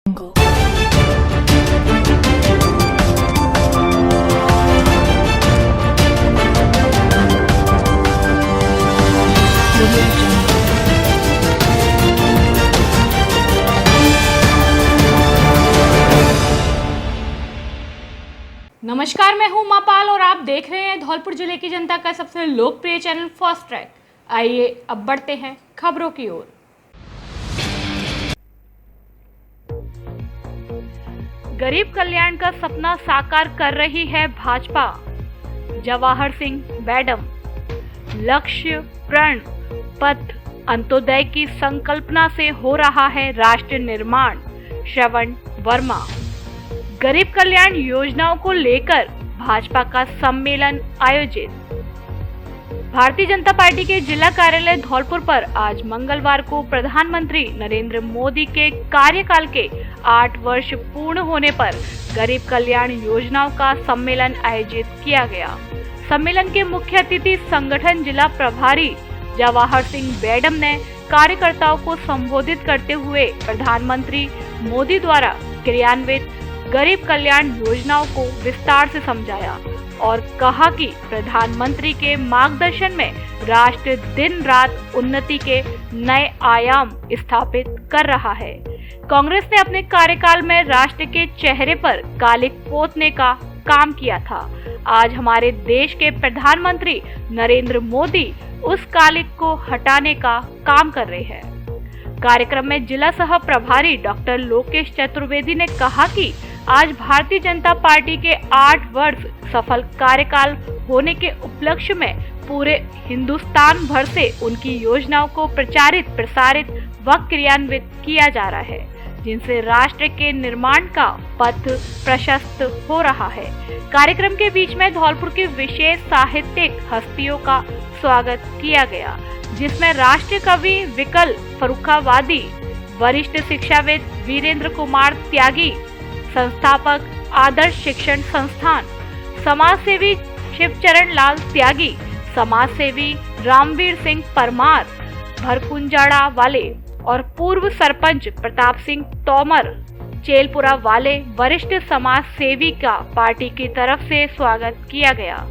नमस्कार, मैं हूं मापाल और आप देख रहे हैं धौलपुर जिले की जनता का सबसे लोकप्रिय चैनल फास्ट ट्रैक। आइए अब बढ़ते हैं खबरों की ओर। गरीब कल्याण का सपना साकार कर रही है भाजपा। जवाहर सिंह मैडम। लक्ष्य, प्रण, पथ, अंत्योदय की संकल्पना से हो रहा है राष्ट्र निर्माण। श्रवण वर्मा। गरीब कल्याण योजनाओं को लेकर भाजपा का सम्मेलन आयोजित। भारतीय जनता पार्टी के जिला कार्यालय धौलपुर पर आज मंगलवार को प्रधानमंत्री नरेंद्र मोदी के कार्यकाल के 8 वर्ष पूर्ण होने पर गरीब कल्याण योजनाओं का सम्मेलन आयोजित किया गया। सम्मेलन के मुख्य अतिथि संगठन जिला प्रभारी जवाहर सिंह मैडम ने कार्यकर्ताओं को संबोधित करते हुए प्रधानमंत्री मोदी द्वारा क्रियान्वित गरीब कल्याण योजनाओं को विस्तार से समझाया और कहा कि प्रधानमंत्री के मार्गदर्शन में राष्ट्र दिन रात उन्नति के नए आयाम स्थापित कर रहा है। कांग्रेस ने अपने कार्यकाल में राष्ट्र के चेहरे पर कालिक पोतने का काम किया था। आज हमारे देश के प्रधानमंत्री नरेंद्र मोदी उस कालिक को हटाने का काम कर रहे हैं। कार्यक्रम में जिला सह प्रभारी डॉक्टर लोकेश चतुर्वेदी ने कहा कि आज भारतीय जनता पार्टी के 8 वर्ष सफल कार्यकाल होने के उपलक्ष्य में पूरे हिंदुस्तान भर से उनकी योजनाओं को प्रचारित, प्रसारित व क्रियान्वित किया जा रहा है, जिनसे राष्ट्र के निर्माण का पथ प्रशस्त हो रहा है। कार्यक्रम के बीच में धौलपुर की विशेष साहित्यिक हस्तियों का स्वागत किया गया, जिसमें राष्ट्रीय कवि विकल फर्रुखाबादी, वरिष्ठ शिक्षाविद वीरेंद्र कुमार त्यागी, संस्थापक आदर्श शिक्षण संस्थान, समाजसेवी शिवचरण लाल त्यागी, समाजसेवी रामवीर सिंह परमार, भरकुंजाड़ा वाले और पूर्व सरपंच प्रताप सिंह तोमर, चेलपुरा वाले वरिष्ठ समाज सेवी का पार्टी की तरफ से स्वागत किया गया।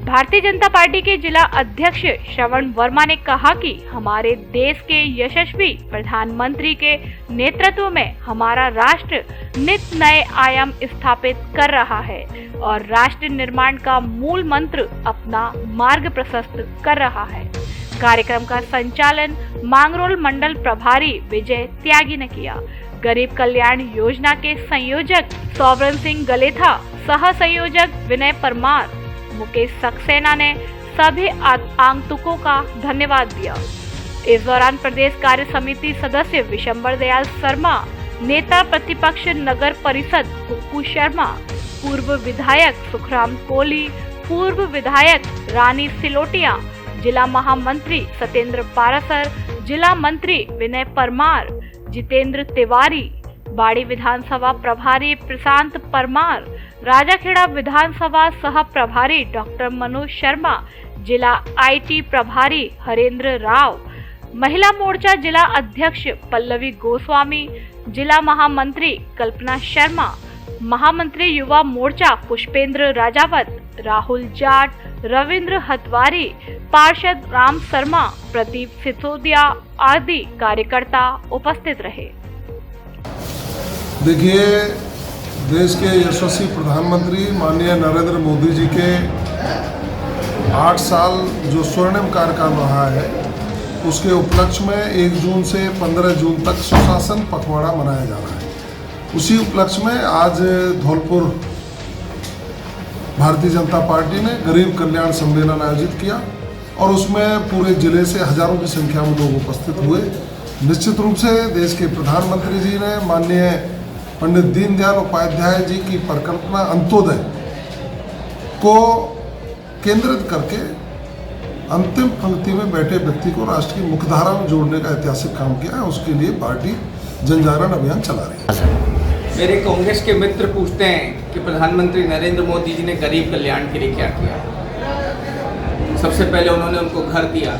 भारतीय जनता पार्टी के जिला अध्यक्ष श्रवण वर्मा ने कहा कि हमारे देश के यशस्वी प्रधानमंत्री के नेतृत्व में हमारा राष्ट्र नित नए आयाम स्थापित कर रहा है और राष्ट्र निर्माण का मूल मंत्र अपना मार्ग प्रशस्त कर रहा है। कार्यक्रम का संचालन मांगरोल मंडल प्रभारी विजय त्यागी ने किया। गरीब कल्याण योजना के संयोजक सौवरन सिंह गलेथा, सह संयोजक विनय परमार, मुकेश सक्सेना ने सभी आगंतुकों का धन्यवाद दिया। इस दौरान प्रदेश कार्य समिति सदस्य विशंबर दयाल शर्मा, नेता प्रतिपक्ष नगर परिषद कुक्कू शर्मा, पूर्व विधायक सुखराम कोहली, पूर्व विधायक रानी सिलोटिया, जिला महामंत्री सत्येंद्र पारासर, जिला मंत्री विनय परमार, जितेंद्र तिवारी, बाड़ी विधानसभा प्रभारी प्रशांत परमार, राजाखेड़ा विधानसभा सह प्रभारी डॉक्टर मनोज शर्मा, जिला आईटी प्रभारी हरेंद्र राव, महिला मोर्चा जिला अध्यक्ष पल्लवी गोस्वामी, जिला महामंत्री कल्पना शर्मा, महामंत्री युवा मोर्चा पुष्पेंद्र राजावत, राहुल जाट, रविंद्र हतवारी, पार्षद राम शर्मा, प्रदीप सिसोदिया आदि कार्यकर्ता उपस्थित रहे। देखिए, देश के यशस्वी प्रधानमंत्री माननीय नरेंद्र मोदी जी के 8 साल जो स्वर्णिम कार्यकाल रहा है, उसके उपलक्ष्य में 1 जून से 15 जून तक सुशासन पखवाड़ा मनाया जा रहा है। उसी उपलक्ष्य में आज धौलपुर भारतीय जनता पार्टी ने गरीब कल्याण सम्मेलन आयोजित किया और उसमें पूरे जिले से हजारों की संख्या में लोग उपस्थित हुए। निश्चित रूप से देश के प्रधानमंत्री जी ने माननीय पंडित दीनदयाल उपाध्याय जी की परिकल्पना अंत्योदय को केंद्रित करके अंतिम पंक्ति में बैठे व्यक्ति को राष्ट्र की मुख्यधारा में जोड़ने का ऐतिहासिक काम किया है। उसके लिए पार्टी जन जागरण अभियान चला रही है। मेरे कांग्रेस के मित्र पूछते हैं कि प्रधानमंत्री नरेंद्र मोदी जी ने गरीब कल्याण के लिए क्या किया। सबसे पहले उन्होंने उनको घर दिया,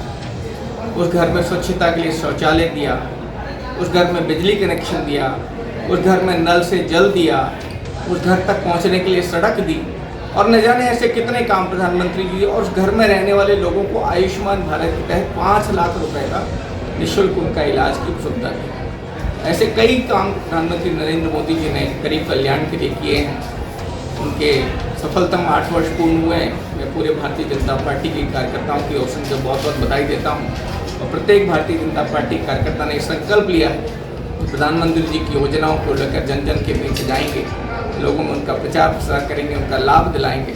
उस घर में स्वच्छता के लिए शौचालय दिया, उस घर में बिजली कनेक्शन दिया, उस घर में नल से जल दिया, उस घर तक पहुंचने के लिए सड़क दी, और न जाने ऐसे कितने काम प्रधानमंत्री जी, और उस घर में रहने वाले लोगों को आयुष्मान भारत के तहत 5 लाख रुपए का निःशुल्क उनका इलाज की सुविधा दी। ऐसे कई काम प्रधानमंत्री नरेंद्र मोदी जी ने गरीब कल्याण के लिए किए हैं। उनके सफलतम 8 वर्ष पूर्ण हुए। मैं पूरे भारतीय जनता पार्टी के कार्यकर्ताओं की ओर से उनको बहुत बहुत बधाई देता हूँ, और प्रत्येक भारतीय जनता पार्टी कार्यकर्ता ने संकल्प लिया है कि प्रधानमंत्री जी की योजनाओं को लेकर जन जन के बीच जाएंगे, लोगों में उनका प्रचार प्रसार करेंगे, उनका लाभ दिलाएंगे,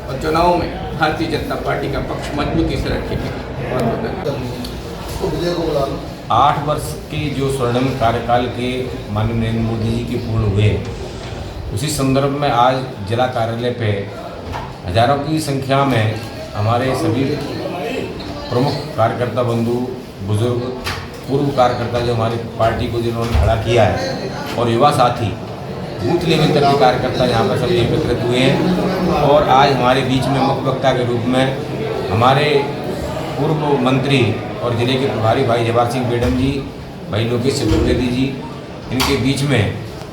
और चुनाव में भारतीय जनता पार्टी का पक्ष मजबूती से रखेंगे। बहुत 8 वर्ष के जो स्वर्णिम कार्यकाल के माननीय नरेंद्र मोदी जी के पूर्ण हुए, उसी संदर्भ में आज जिला कार्यालय पे हजारों की संख्या में हमारे सभी प्रमुख कार्यकर्ता बंधु, बुजुर्ग, पूर्व कार्यकर्ता जो हमारी पार्टी को जिन्होंने खड़ा किया है, और युवा साथी, बूथ लेवल तक के कार्यकर्ता यहाँ पर सभी एकत्रित हुए हैं। और आज हमारे बीच में मुख्य वक्ता के रूप में हमारे पूर्व मंत्री और जिले के प्रभारी भाई जवाहर सिंह बेडम जी, भाई लोकेश चतुर्वेदी जी, इनके बीच में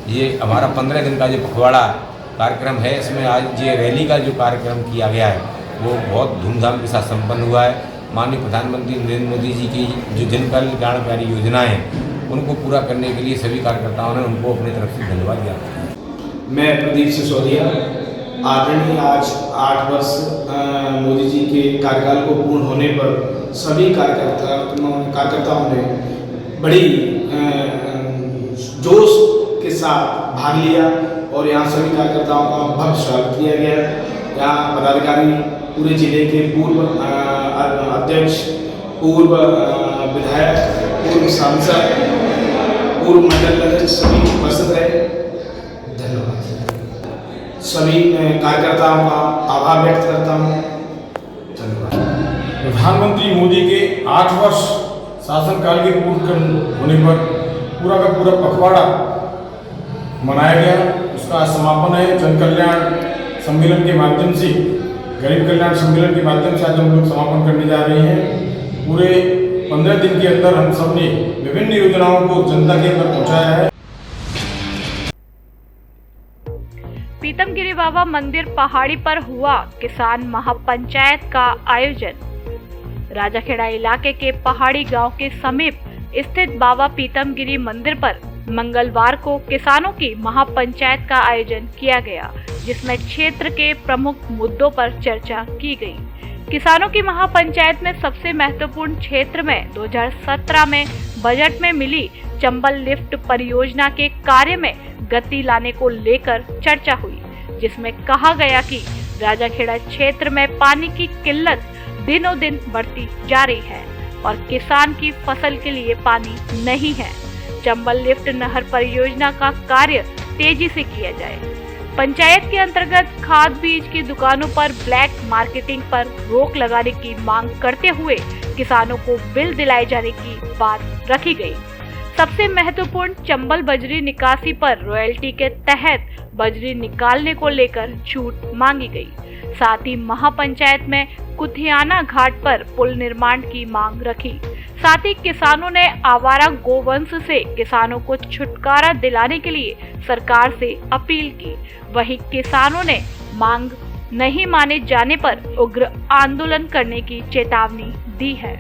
ये हमारा 15 दिन का जो पखवाड़ा कार्यक्रम है, इसमें आज ये रैली का जो कार्यक्रम किया गया है वो बहुत धूमधाम के साथ संपन्न हुआ है। माननीय प्रधानमंत्री नरेंद्र मोदी जी की जो जन कल्याणकारी योजनाएं हैं उनको पूरा करने के लिए सभी कार्यकर्ताओं ने उनको अपनी तरफ से धन्यवाद दिया। मैं प्रदीप सिसोदिया, आदरणीय आज 8 वर्ष मोदी जी के कार्यकाल को पूर्ण होने पर सभी कार्यकर्ताओं ने बड़ी जोश के साथ भाग लिया, और यहाँ सभी कार्यकर्ताओं का भव्य स्वागत किया गया। यहाँ पदाधिकारी पूरे जिले के पूर्व अध्यक्ष, पूर्व विधायक, पूर्व सांसद, पूर्व मंडल अध्यक्ष सभी उपस्थित रहे। धन्यवाद। सभी कार्यकर्ताओं का आभार व्यक्त करता हूँ। धन्यवाद। प्रधानमंत्री मोदी के 8 वर्ष शासनकाल के पूर्ण होने पर पूरा का पूरा पखवाड़ा मनाया गया। उसका समापन है जन कल्याण सम्मेलन के माध्यम से, गरीब कल्याण सम्मेलन के माध्यम से आज हम लोग समापन करने जा रहे हैं। पूरे 15 दिन के अंदर हम सब ने विभिन्न योजनाओं को जनता के अंदर पहुंचाया है। पीतमगिरी बाबा मंदिर पहाड़ी पर हुआ किसान महापंचायत का आयोजन। राजाखेड़ा इलाके के पहाड़ी गांव के समीप स्थित बाबा पीतमगिरी मंदिर पर मंगलवार को किसानों की महापंचायत का आयोजन किया गया, जिसमें क्षेत्र के प्रमुख मुद्दों पर चर्चा की गई। किसानों की महापंचायत में सबसे महत्वपूर्ण क्षेत्र में 2017 में बजट में मिली चंबल लिफ्ट परियोजना के कार्य में गति लाने को लेकर चर्चा हुई, जिसमें कहा गया कि राजाखेड़ा क्षेत्र में पानी की किल्लत दिनों दिन बढ़ती जा रही है और किसान की फसल के लिए पानी नहीं है। चंबल लिफ्ट नहर परियोजना का कार्य तेजी से किया जाए। पंचायत के अंतर्गत खाद बीज की दुकानों पर ब्लैक मार्केटिंग पर रोक लगाने की मांग करते हुए किसानों को बिल दिलाए जाने की बात रखी गई। सबसे महत्वपूर्ण चंबल बजरी निकासी पर रॉयल्टी के तहत बजरी निकालने को लेकर छूट मांगी गई। साथ ही महापंचायत में कुथियाना घाट पर पुल निर्माण की मांग रखी। साथ ही किसानों ने आवारा गोवंश से किसानों को छुटकारा दिलाने के लिए सरकार से अपील की। वहीं किसानों ने मांग नहीं माने जाने पर उग्र आंदोलन करने की चेतावनी दी है।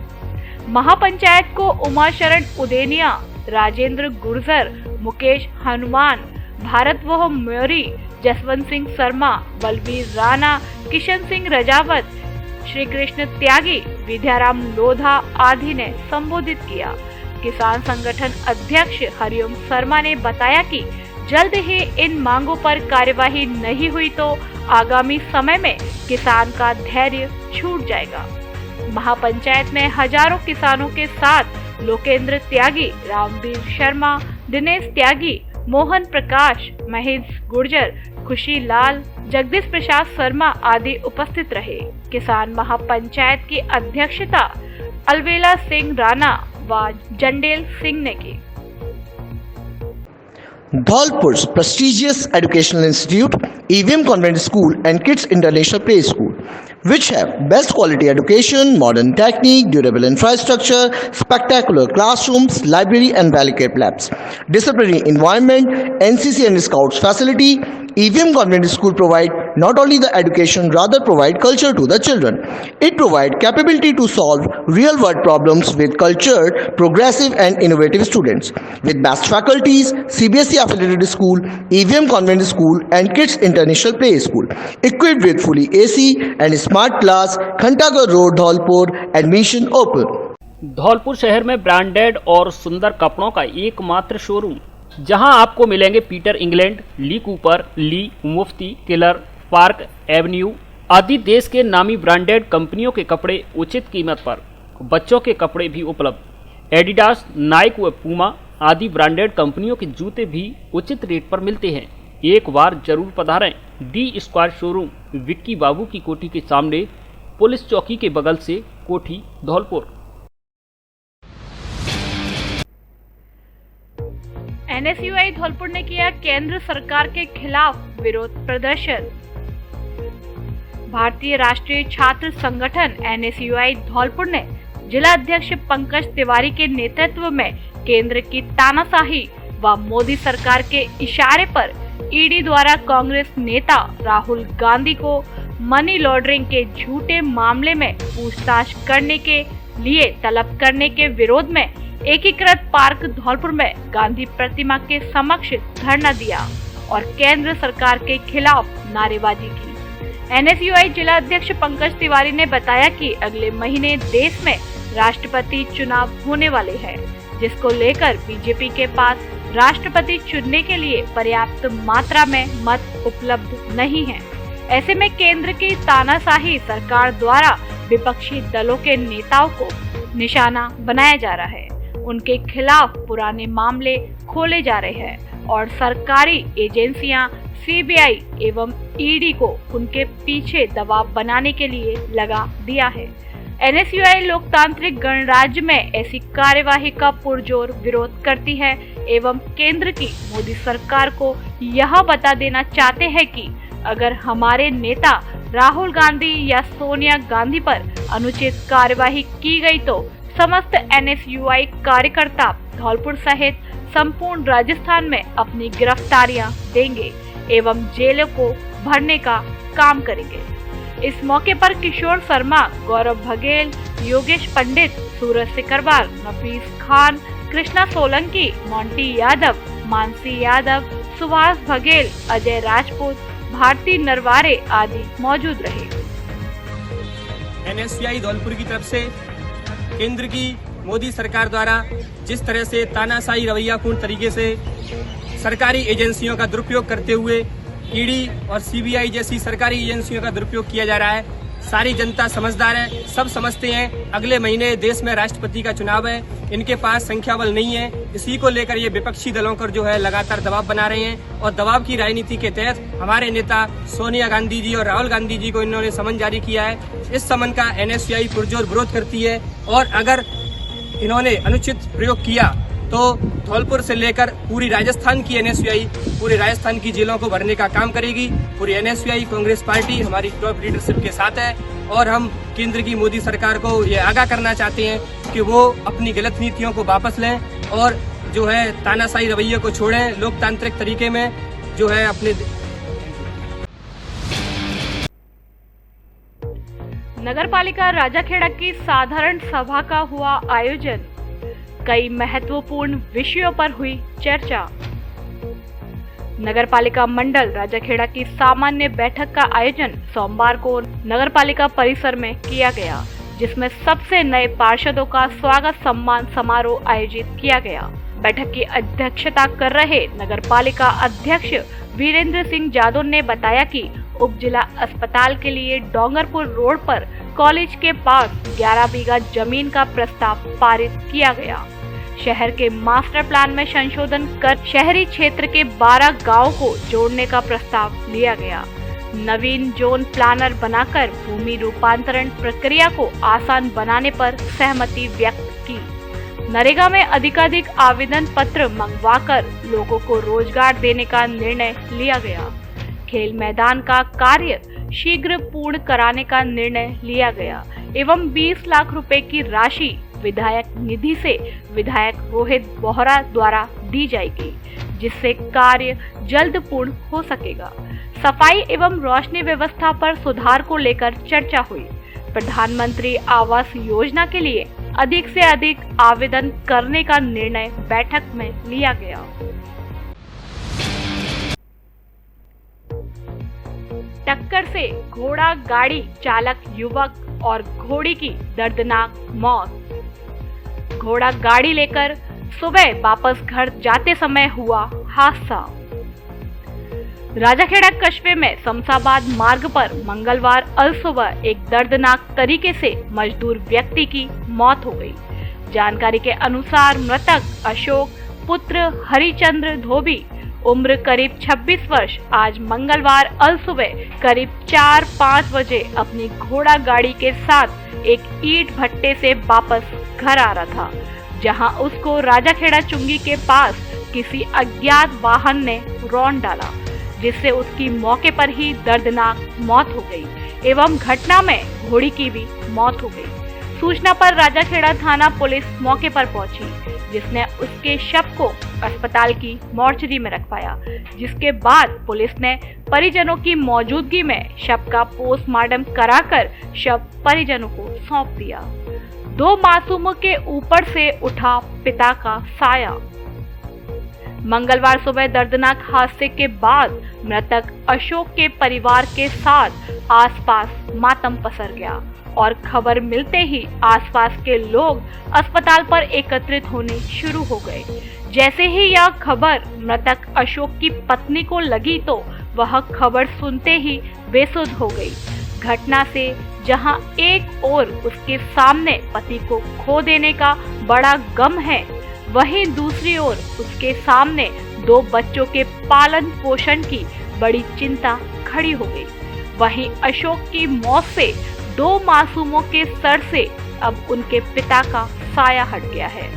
महापंचायत को उमाशरण उदेनिया, राजेंद्र गुर्जर, मुकेश हनुमान, भारतवह मौर्य, जसवंत सिंह शर्मा, बलबीर राणा, किशन सिंह रजावत, श्री कृष्ण त्यागी, विद्याराम लोधा आदि ने संबोधित किया। किसान संगठन अध्यक्ष हरिओम शर्मा ने बताया कि जल्द ही इन मांगों पर कार्यवाही नहीं हुई तो आगामी समय में किसान का धैर्य छूट जाएगा। महापंचायत में हजारों किसानों के साथ लोकेंद्र त्यागी, रामवीर शर्मा, दिनेश त्यागी, मोहन प्रकाश, महेश गुर्जर, खुशी लाल, जगदीश प्रसाद शर्मा आदि उपस्थित रहे। किसान महापंचायत की अध्यक्षता अलवेला सिंह राणा व जंडेल सिंह ने की। Dholpur's prestigious educational institute, EVM Convent School and Kids International Play School, which have best quality education, modern technique, durable infrastructure, spectacular classrooms, library and well-equipped labs, disciplinary environment, NCC and Scouts facility. EVM Convent School provide not only the education, rather provide culture to the children. It provide capability to solve real-world problems with cultured, progressive and innovative students. With best faculties, CBSE affiliated school, EVM Convent School and Kids International Play School, equipped with fully AC and smart class, Khantagar Road, Dholpur, admission open. Dholpur शहर में branded और सुंदर कपड़ों का एकमात्र showroom, जहां आपको मिलेंगे पीटर इंग्लैंड, ली कूपर, ली, मुफ्ती, किलर, पार्क एवेन्यू आदि देश के नामी ब्रांडेड कंपनियों के कपड़े उचित कीमत पर। बच्चों के कपड़े भी उपलब्ध। एडिडास, नाइक व पूमा आदि ब्रांडेड कंपनियों के जूते भी उचित रेट पर मिलते हैं। एक बार जरूर पधारें। डी स्क्वायर शोरूम, विक्की बाबू की कोठी के सामने, पुलिस चौकी के बगल से, कोठी, धौलपुर। NSUI धौलपुर ने किया केंद्र सरकार के खिलाफ विरोध प्रदर्शन। भारतीय राष्ट्रीय छात्र संगठन NSUI धौलपुर ने जिला अध्यक्ष पंकज तिवारी के नेतृत्व में केंद्र की तानाशाही व मोदी सरकार के इशारे पर ईडी द्वारा कांग्रेस नेता राहुल गांधी को मनी लॉन्ड्रिंग के झूठे मामले में पूछताछ करने के लिए तलब करने के विरोध में एकीकृत पार्क धौलपुर में गांधी प्रतिमा के समक्ष धरना दिया और केंद्र सरकार के खिलाफ नारेबाजी की। NSUI जिला अध्यक्ष पंकज तिवारी ने बताया कि अगले महीने देश में राष्ट्रपति चुनाव होने वाले हैं, जिसको लेकर बीजेपी के पास राष्ट्रपति चुनने के लिए पर्याप्त मात्रा में मत उपलब्ध नहीं है। ऐसे में केंद्र की तानाशाही सरकार द्वारा विपक्षी दलों के नेताओं को निशाना बनाया जा रहा है। उनके खिलाफ पुराने मामले खोले जा रहे हैं और सरकारी एजेंसियां सीबीआई एवं ईडी को उनके पीछे दबाव बनाने के लिए लगा दिया है। NSUI लोकतांत्रिक गणराज्य में ऐसी कार्यवाही का पुरजोर विरोध करती है एवं केंद्र की मोदी सरकार को यह बता देना चाहते हैं कि अगर हमारे नेता राहुल गांधी या सोनिया गांधी पर अनुचित कार्यवाही की गई तो समस्त NSUI कार्यकर्ता धौलपुर सहित संपूर्ण राजस्थान में अपनी गिरफ्तारियां देंगे एवं जेलों को भरने का काम करेंगे। इस मौके पर किशोर शर्मा, गौरव बघेल, योगेश पंडित, सूरज सिकरवार, नफीस खान, कृष्णा सोलंकी, मोंटी यादव, मानसी यादव, सुभाष बघेल, अजय राजपूत, भारती नरवारे आदि मौजूद रहे। NSUI धौलपुर की तरफ से केंद्र की मोदी सरकार द्वारा जिस तरह से तानाशाही रवैयापूर्ण तरीके से सरकारी एजेंसियों का दुरुपयोग करते हुए ईडी और सीबीआई जैसी सरकारी एजेंसियों का दुरुपयोग किया जा रहा है, सारी जनता समझदार है, सब समझते हैं अगले महीने देश में राष्ट्रपति का चुनाव है, इनके पास संख्या बल नहीं है। इसी को लेकर ये विपक्षी दलों पर जो है लगातार दबाव बना रहे हैं और दबाव की राजनीति के तहत हमारे नेता सोनिया गांधी जी और राहुल गांधी जी को इन्होंने समन जारी किया है। इस समन का NSUI पुरजोर विरोध करती है और अगर इन्होंने अनुचित प्रयोग किया तो धौलपुर से लेकर पूरी राजस्थान की NSUI पूरे राजस्थान की जेलों को भरने का काम करेगी। पूरी NSUI कांग्रेस पार्टी हमारी टॉप लीडरशिप के साथ है और हम केंद्र की मोदी सरकार को ये आगाह करना चाहते हैं कि वो अपनी गलत नीतियों को वापस लें और जो है तानाशाही रवैये को छोड़ें, लोकतांत्रिक तरीके में जो है अपने। नगरपालिका राजाखेड़ा की साधारण सभा का हुआ आयोजन, कई महत्वपूर्ण विषयों पर हुई चर्चा। नगरपालिका मंडल राजाखेड़ा की सामान्य बैठक का आयोजन सोमवार को नगरपालिका परिसर में किया गया, जिसमें सबसे नए पार्षदों का स्वागत सम्मान समारोह आयोजित किया गया। बैठक की अध्यक्षता कर रहे नगरपालिका अध्यक्ष वीरेंद्र सिंह जादव ने बताया कि उप जिला अस्पताल के लिए डोंगरपुर रोड पर कॉलेज के पास 11 बीघा जमीन का प्रस्ताव पारित किया गया। शहर के मास्टर प्लान में संशोधन कर शहरी क्षेत्र के 12 गांवों को जोड़ने का प्रस्ताव लिया गया। नवीन जोन प्लानर बनाकर भूमि रूपांतरण प्रक्रिया को आसान बनाने पर सहमति व्यक्त की। नरेगा में अधिकाधिक आवेदन पत्र मंगवाकर लोगों को रोजगार देने का निर्णय लिया गया। खेल मैदान का कार्य शीघ्र पूर्ण कराने का निर्णय लिया गया एवं 20 लाख रुपए की राशि विधायक निधि से विधायक रोहित बोहरा द्वारा दी जाएगी, जिससे कार्य जल्द पूर्ण हो सकेगा। सफाई एवं रोशनी व्यवस्था पर सुधार को लेकर चर्चा हुई। प्रधानमंत्री आवास योजना के लिए अधिक से अधिक आवेदन करने का निर्णय बैठक में लिया गया। टक्कर से घोड़ा गाड़ी चालक युवक और घोड़ी की दर्दनाक मौत। घोड़ा गाड़ी लेकर सुबह वापस घर जाते समय हुआ हादसा। राजाखेड़ा कस्बे में शमशाबाद मार्ग पर मंगलवार अलसुबह एक दर्दनाक तरीके से मजदूर व्यक्ति की मौत हो गई। जानकारी के अनुसार मृतक अशोक पुत्र हरिचंद्र धोबी उम्र करीब 26 वर्ष आज मंगलवार अलसुबह करीब 4-5 बजे अपनी घोड़ा गाड़ी के साथ एक ईंट भट्टे से वापस घर आ रहा था, जहां उसको राजाखेड़ा चुंगी के पास किसी अज्ञात वाहन ने रौंद डाला, जिससे उसकी मौके पर ही दर्दनाक मौत हो गई एवं घटना में घोड़ी की भी मौत हो गई। सूचना पर राजाखेड़ा थाना पुलिस मौके पर पहुंची, जिसने उसके शव को अस्पताल की मॉर्चरी में रखवाया, जिसके बाद पुलिस ने परिजनों की मौजूदगी में शव का पोस्टमार्टम कराकर शव परिजनों को सौंप दिया। 2 मासूमों के ऊपर से उठा पिता का साया। मंगलवार सुबह दर्दनाक हादसे के बाद मृतक अशोक के परिवार के साथ आसपास मातम पसर गया और खबर मिलते ही आसपास के लोग अस्पताल पर एकत्रित होने शुरू हो गए। जैसे ही यह खबर मृतक अशोक की पत्नी को लगी तो वह खबर सुनते ही बेसुध हो गई। घटना से जहां एक ओर उसके सामने पति को खो देने का बड़ा गम है, वहीं दूसरी ओर उसके सामने 2 बच्चों के पालन पोषण की बड़ी चिंता खड़ी हो गई। वहीं अशोक की मौत से 2 मासूमों के सर से अब उनके पिता का साया हट गया है।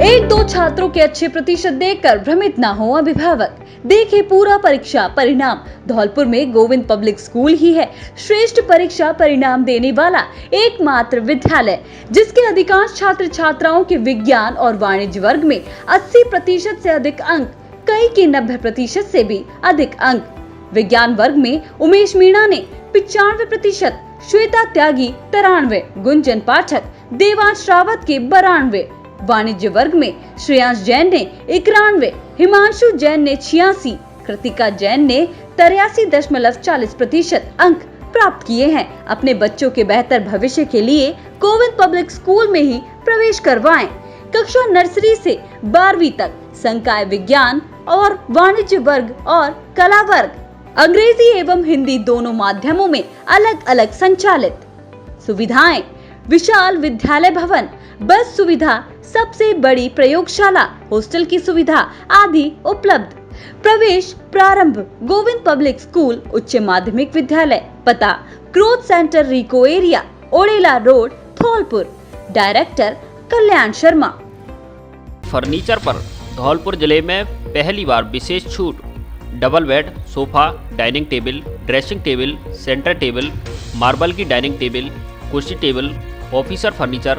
एक दो छात्रों के अच्छे प्रतिशत देखकर भ्रमित न हो अभिभावक। देखे पूरा परीक्षा परिणाम। धौलपुर में गोविंद पब्लिक स्कूल ही है श्रेष्ठ परीक्षा परिणाम देने वाला एकमात्र विद्यालय, जिसके अधिकांश छात्र छात्राओं के विज्ञान और वाणिज्य वर्ग में 80% से अधिक अंक, कई के 90% से भी अधिक अंक। विज्ञान वर्ग में उमेश मीणा ने 95%, श्वेता त्यागी 93, गुंजन पाठक, देवांश रावत के 92, वाणिज्य वर्ग में श्रेयांश जैन ने 91, हिमांशु जैन ने 86, कृतिका जैन ने 83.40% अंक प्राप्त किए हैं। अपने बच्चों के बेहतर भविष्य के लिए गोविंद पब्लिक स्कूल में ही प्रवेश करवाएं। कक्षा नर्सरी से 12वीं तक संकाय विज्ञान और वाणिज्य वर्ग और कला वर्ग, अंग्रेजी एवं हिंदी दोनों माध्यमों में अलग अलग संचालित। सुविधाएं: विशाल विद्यालय भवन, बस सुविधा, सबसे बड़ी प्रयोगशाला, हॉस्टल की सुविधा आदि उपलब्ध। प्रवेश प्रारंभ गोविंद पब्लिक स्कूल उच्च माध्यमिक विद्यालय, पता growth centre RIICO area, Odela road, Dhaulpur. Director Kalyan Sharma. Furniture पर धौलपुर जिले में पहली बार विशेष छूट। Double bed, sofa, dining table, dressing table, centre table, marble की डाइनिंग टेबल, कुर्सी table, officer furniture,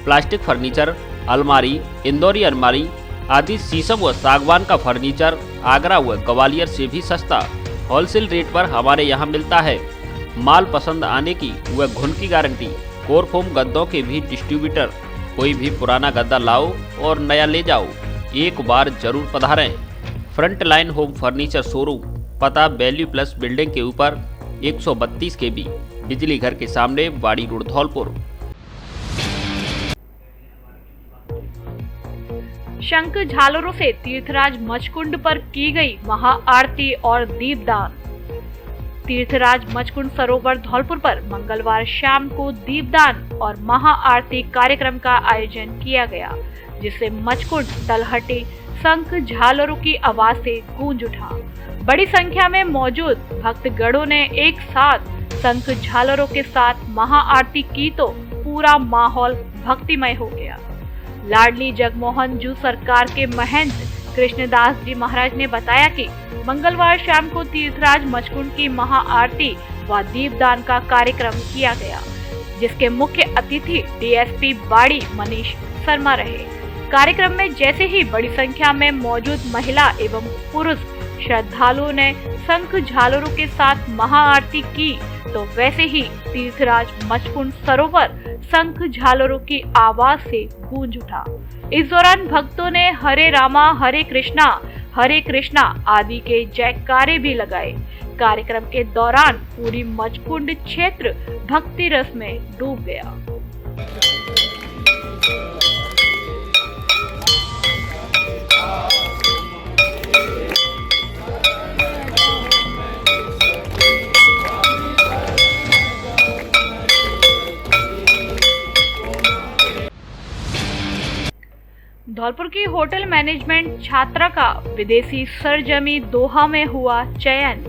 plastic furniture, अलमारी, इंदौरी अलमारी आदि शीशम व सागवान का फर्नीचर आगरा व ग्वालियर से भी सस्ता होलसेल रेट पर हमारे यहाँ मिलता है। माल पसंद आने की व घुन की गारंटी। कोरफोम गद्दों के भी डिस्ट्रीब्यूटर। कोई भी पुराना गद्दा लाओ और नया ले जाओ, एक बार जरूर पधारें। Front line home furniture showroom, पता वैल्यू प्लस बिल्डिंग के ऊपर 132 KB, बिजली घर के सामने, वाड़ी रोड, धौलपुर। शंख झालरों से तीर्थराज मचकुंड पर की गई महाआरती और दीपदान। तीर्थराज मचकुंड सरोवर धौलपुर पर मंगलवार शाम को दीपदान और महाआरती कार्यक्रम का आयोजन किया गया, जिससे मचकुंड तलहटी शंख झालरों की आवाज से गूंज उठा। बड़ी संख्या में मौजूद भक्तगणों ने एक साथ शंख झालरों के साथ महाआरती की तो पूरा माहौल भक्तिमय हो गया। लाडली जगमोहन जू सरकार के महंत कृष्णदास जी महाराज ने बताया कि मंगलवार शाम को तीर्थराज मचकुंड की महाआरती व दीपदान का कार्यक्रम किया गया, जिसके मुख्य अतिथि डीएसपी बाड़ी मनीष शर्मा रहे। कार्यक्रम में जैसे ही बड़ी संख्या में मौजूद महिला एवं पुरुष श्रद्धालुओं ने शंख झालरों के साथ महाआरती की, तो वैसे ही तीर्थराज मचकुंड सरोवर शंख झालरों की आवाज से गूंज उठा। इस दौरान भक्तों ने हरे रामा हरे कृष्णा आदि के जयकारे भी लगाए। कार्यक्रम के दौरान पूरी मचकुंड क्षेत्र भक्ति रस में डूब गया। धौलपुर की होटल मैनेजमेंट छात्रा का विदेशी सरजमी दोहा में हुआ चयन।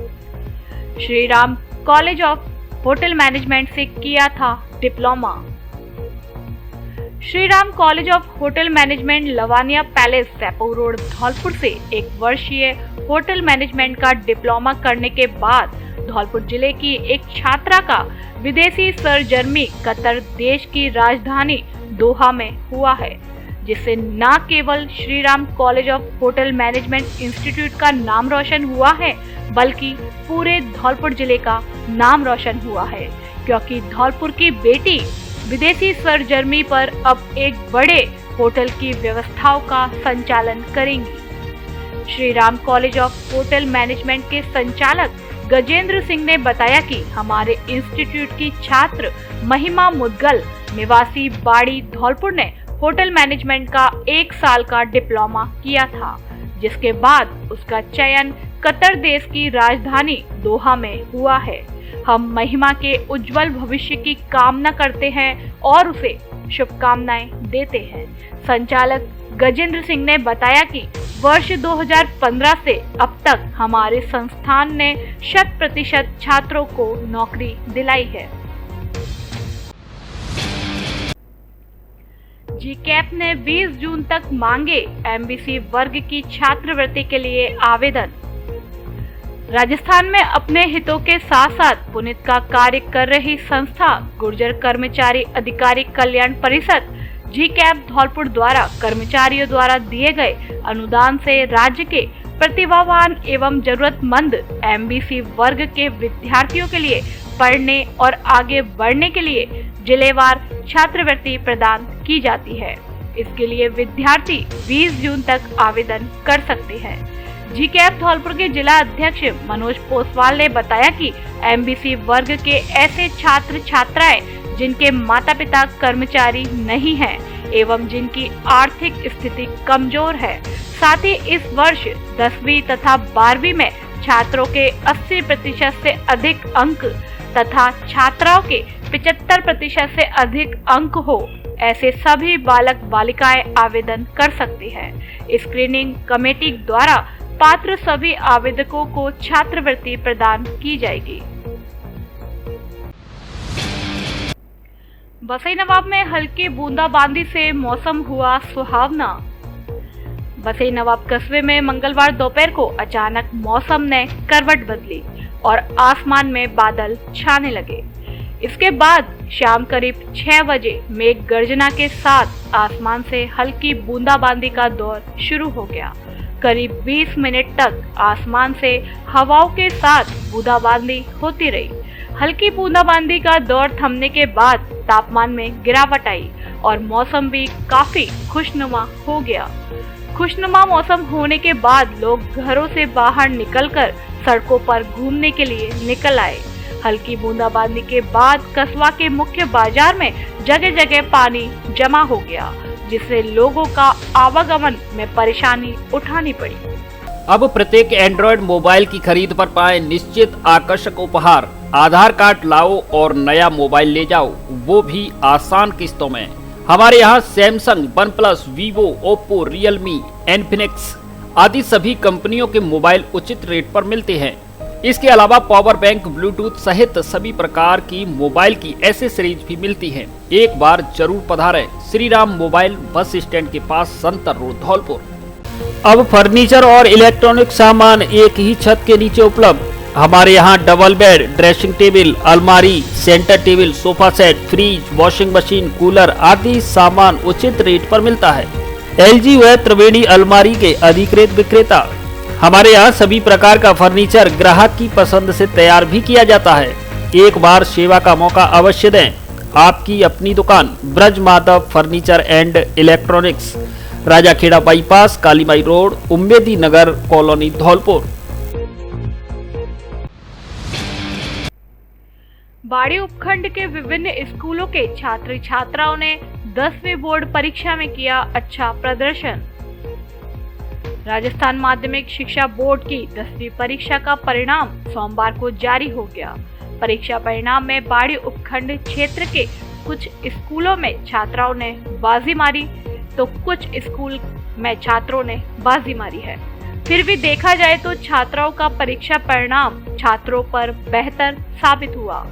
Shri Ram college of hotel management से किया था diploma. Shri Ram college of hotel management Lavania palace Saipau road Dholpur से 1 वर्षीय होटल मैनेजमेंट का डिप्लोमा करने के बाद धौलपुर जिले की एक छात्रा का विदेशी सरजमी कतर देश की राजधानी दोहा में हुआ है, जिससे न केवल Shri Ram college of hotel management institute का नाम रोशन हुआ है, बल्कि पूरे धौलपुर जिले का नाम रोशन हुआ है, क्योंकि धौलपुर की बेटी विदेशी सरजमी पर अब एक बड़े होटल की व्यवस्थाओं का संचालन करेंगी। Shri Ram college of hotel management के संचालक गजेंद्र सिंह ने बताया कि हमारे इंस्टीट्यूट की छात्र महिमा मुदगल निवासी बाड़ी धौलपुर ने होटल मैनेजमेंट का 1 साल का डिप्लोमा किया था, जिसके बाद उसका चयन कतर देश की राजधानी दोहा में हुआ है। हम महिमा के उज्जवल भविष्य की कामना करते हैं और उसे शुभकामनाएं देते हैं। संचालक गजेंद्र सिंह ने बताया कि वर्ष 2015 से अब तक हमारे संस्थान ने 100% छात्रों को नौकरी दिलाई है। जीकैप ने 20 जून तक मांगे एमबीसी वर्ग की छात्रवृत्ति के लिए आवेदन। राजस्थान में अपने हितों के साथ साथ पुनीत का कार्य कर रही संस्था गुर्जर कर्मचारी अधिकारी कल्याण परिषद जीकैप धौलपुर द्वारा कर्मचारियों द्वारा दिए गए अनुदान से राज्य के प्रतिभावान एवं जरूरतमंद एमबीसी वर्ग के विद्यार्थियों के लिए पढ़ने और आगे बढ़ने के लिए जिलेवार छात्रवृत्ति प्रदान की जाती है। इसके लिए विद्यार्थी 20 जून तक आवेदन कर सकते हैं। जीकैप धौलपुर के जिला अध्यक्ष मनोज पोसवाल ने बताया कि एमबीसी वर्ग के ऐसे छात्र छात्राएं जिनके माता पिता कर्मचारी नहीं हैं एवं जिनकी आर्थिक स्थिति कमजोर है, साथ ही इस वर्ष 10वीं तथा 12वीं में छात्रों के 80% से अधिक अंक तथा छात्राओं के 75% से अधिक अंक हो, ऐसे सभी बालक बालिकाएं आवेदन कर सकते हैं। स्क्रीनिंग कमेटी द्वारा पात्र सभी आवेदकों को छात्रवृत्ति प्रदान की जाएगी। बसई नवाब में हल्की बूंदाबांदी से मौसम हुआ सुहावना। बसई नवाब कस्बे में मंगलवार दोपहर को अचानक मौसम ने करवट बदली और आसमान में बादल छाने लगे। इसके बाद शाम करीब 6 बजे मेघ गर्जना के साथ आसमान से हल्की बूंदाबांदी का दौर शुरू हो गया। करीब 20 मिनट तक आसमान से हवाओं के साथ बूंदाबांदी होती रही। हल्की बूंदाबांदी का दौर थमने के बाद तापमान में गिरावट आई और मौसम भी काफी खुशनुमा हो गया। खुशनुमा मौसम होने के बाद लोग घरों से बाहर निकलकर सड़कों पर घूमने के लिए निकल आए। हल्की बूंदाबांदी के बाद कस्बा के मुख्य बाजार में जगह जगह पानी जमा हो गया, जिससे लोगों का आवागमन में परेशानी उठानी पड़ी। अब प्रत्येक एंड्रॉयड मोबाइल की खरीद पर पाएं निश्चित आकर्षक उपहार। आधार कार्ड लाओ और नया मोबाइल ले जाओ, वो भी आसान किस्तों में। हमारे यहाँ Samsung, OnePlus, Vivo, Oppo, Realme, Infinix आदि सभी कंपनियों के मोबाइल उचित रेट पर मिलते हैं। इसके अलावा पावर बैंक, ब्लूटूथ सहित सभी प्रकार की मोबाइल की एसेसरीज भी मिलती हैं। एक बार जरूर पधारें Shri Ram mobile bus stand के पास, संतर रोड, धौलपुर। अब फर्नीचर और इलेक्ट्रॉनिक सामान एक ही छत के नीचे उपलब्ध। हमारे यहाँ डबल बेड, ड्रेसिंग टेबल, अलमारी, centre table, sofa set, fridge, washing machine, cooler आदि सामान उचित रेट पर मिलता है। LG व त्रिवेणी अलमारी के अधिकृत विक्रेता। हमारे यहाँ सभी प्रकार का फर्नीचर ग्राहक की पसंद से तैयार भी किया जाता है। एक बार सेवा का मौका अवश्य दें। आपकी अपनी दुकान Braj Madhav furniture and electronics, Rajakhera bypass, Kalibai road, Ummedi Nagar colony, Dholpur. Bari उपखंड के विभिन्न स्कूलों के छात्र छात्राओं ने 10वीं बोर्ड परीक्षा में किया अच्छा प्रदर्शन। राजस्थान माध्यमिक शिक्षा बोर्ड की 10वीं परीक्षा का परिणाम सोमवार को जारी हो गया। परीक्षा परिणाम में बाड़ी उपखंड क्षेत्र के कुछ स्कूलों में छात्राओं ने बाजी मारी तो कुछ स्कूल में छात्रों ने बाजी मारी है। फिर भी देखा जाए तो छात्राओं का परीक्षा परिणाम छात्रों पर बेहतर साबित हुआ।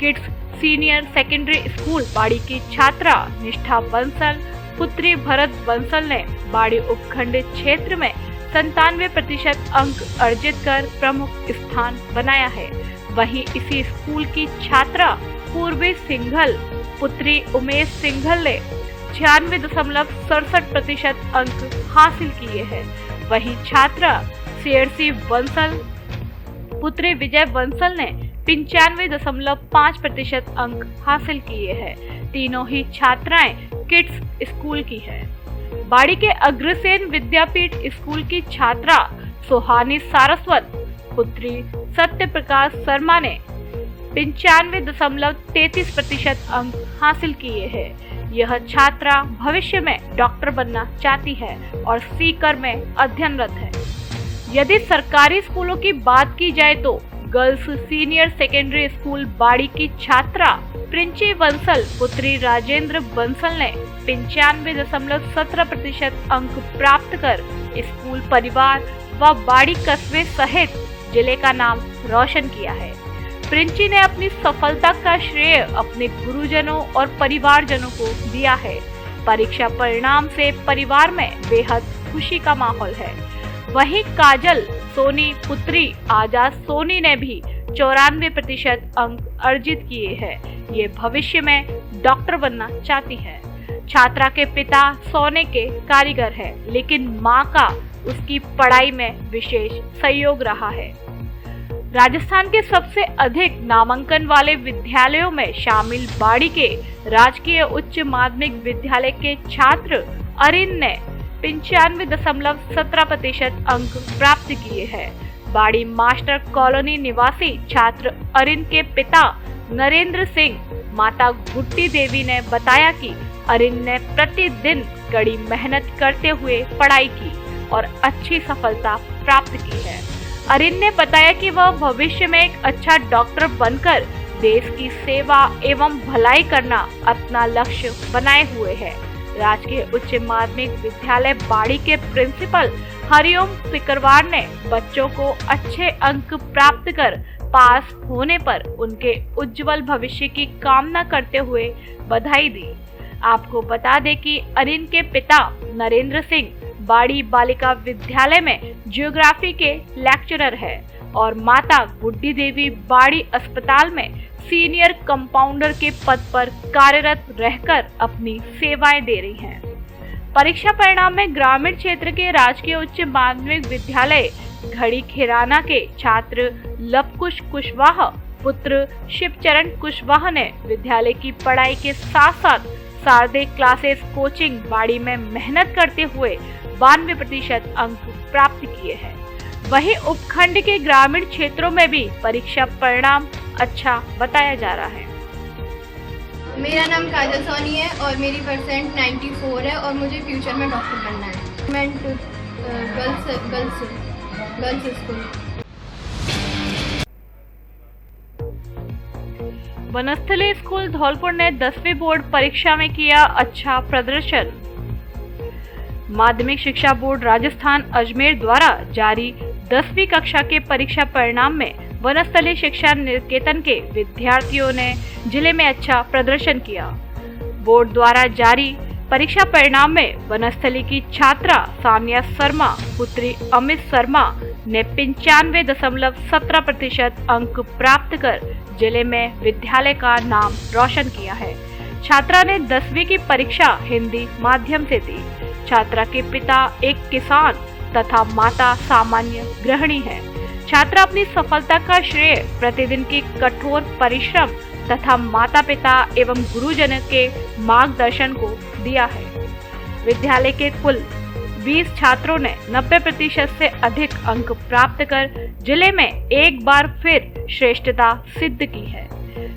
किड्स सीनियर सेकेंडरी स्कूल बाड़ी की छात्रा निष्ठा बंसल पुत्री भरत बंसल ने बाड़ी उपखंड क्षेत्र में 97% अंक अर्जित कर प्रमुख स्थान बनाया है। वहीं इसी स्कूल की छात्रा पूर्वी सिंघल पुत्री उमेश सिंघल ने 96.67% अंक हासिल किए हैं। वहीं छात्रा शेरसी बंसल पुत्री विजय बंसल ने 95.5% अंक हासिल किए हैं। तीनों ही छात्राएं किड्स स्कूल की है। बाड़ी के अग्रसेन विद्यापीठ स्कूल की छात्रा सुहानी सारस्वत पुत्री सत्य प्रकाश शर्मा ने 95.33% अंक हासिल किए हैं। यह छात्रा भविष्य में डॉक्टर बनना चाहती है और सीकर में अध्ययनरत है। यदि सरकारी स्कूलों की बात की जाए तो गर्ल्स सीनियर सेकेंडरी स्कूल बाड़ी की छात्रा प्रिंची बंसल पुत्री राजेंद्र बंसल ने 95.17% अंक प्राप्त कर स्कूल परिवार व बाड़ी कस्बे सहित जिले का नाम रोशन किया है। प्रिंची ने अपनी सफलता का श्रेय अपने गुरुजनों और परिवारजनों को दिया है। परीक्षा परिणाम से परिवार में बेहद खुशी का माहौल है। वहीं काजल सोनी पुत्री आजाद सोनी ने भी 94% अंक अर्जित किए हैं। ये भविष्य में डॉक्टर बनना चाहती है। छात्रा के पिता सोने के कारीगर है, लेकिन मां का उसकी पढ़ाई में विशेष सहयोग रहा है। राजस्थान के सबसे अधिक नामांकन वाले विद्यालयों में शामिल बाड़ी के राजकीय उच्च माध्यमिक विद्यालय के छात्र अरिन ने 95.17% अंक प्राप्त किए हैं। बाड़ी मास्टर कॉलोनी निवासी छात्र अरिन के पिता नरेंद्र सिंह माता गुट्टी देवी ने बताया कि अरिन ने प्रतिदिन कड़ी मेहनत करते हुए पढ़ाई की और अच्छी सफलता प्राप्त की है। अरिन ने बताया कि वह भविष्य में एक अच्छा डॉक्टर बनकर देश की सेवा एवं भलाई करना अपना लक्ष्य बनाए हुए है। राजकीय उच्च माध्यमिक विद्यालय बाड़ी के प्रिंसिपल हरिओम सिकरवार ने बच्चों को अच्छे अंक प्राप्त कर पास होने पर उनके उज्जवल भविष्य की कामना करते हुए बधाई दी। आपको बता दें कि अरिन के पिता नरेंद्र सिंह बाड़ी बालिका विद्यालय में ज्योग्राफी के लेक्चरर है और माता गुड्डी देवी बाड़ी अस्पताल में सीनियर कंपाउंडर के पद पर कार्यरत रहकर अपनी सेवाएं दे रही हैं। परीक्षा परिणाम में ग्रामीण क्षेत्र के राजकीय उच्च माध्यमिक विद्यालय घड़ी खिराना के छात्र लवकुश कुशवाहा पुत्र शिवचरण कुशवाहा ने विद्यालय की पढ़ाई के साथ साथ शारदे क्लासेस कोचिंग बाड़ी में मेहनत करते हुए 92% अंक प्राप्त किए हैं। वहीं उपखंड के ग्रामीण क्षेत्रों में भी परीक्षा परिणाम अच्छा बताया जा रहा है। मेरा नाम काजल सोनी है और मेरी परसेंट 94 है और मुझे फ्यूचर में डॉक्टर बनना है। मैं girls school. Vanasthali school Dholpur ने 10वीं बोर्ड परीक्षा में किया अच्छा प्रदर्शन। माध्यमिक शिक्षा बोर्ड राजस्थान अजमेर द्वारा जारी 10वीं कक्षा के परीक्षा परिणाम में वनस्थली शिक्षा निकेतन के विद्यार्थियों ने जिले में अच्छा प्रदर्शन किया। बोर्ड द्वारा जारी परीक्षा परिणाम में वनस्थली की छात्रा सानिया शर्मा पुत्री अमित शर्मा ने 95.17% अंक प्राप्त कर जिले में विद्यालय का नाम रोशन किया है। छात्रा ने 10वीं की परीक्षा हिंदी माध्यम से दी। छात्रा के पिता एक किसान तथा माता सामान्य गृहिणी है। छात्रा अपनी सफलता का श्रेय प्रतिदिन की कठोर परिश्रम तथा माता पिता एवं गुरुजन के मार्गदर्शन को दिया है। विद्यालय के कुल 20 छात्रों ने 90% से अधिक अंक प्राप्त कर जिले में एक बार फिर श्रेष्ठता सिद्ध की है।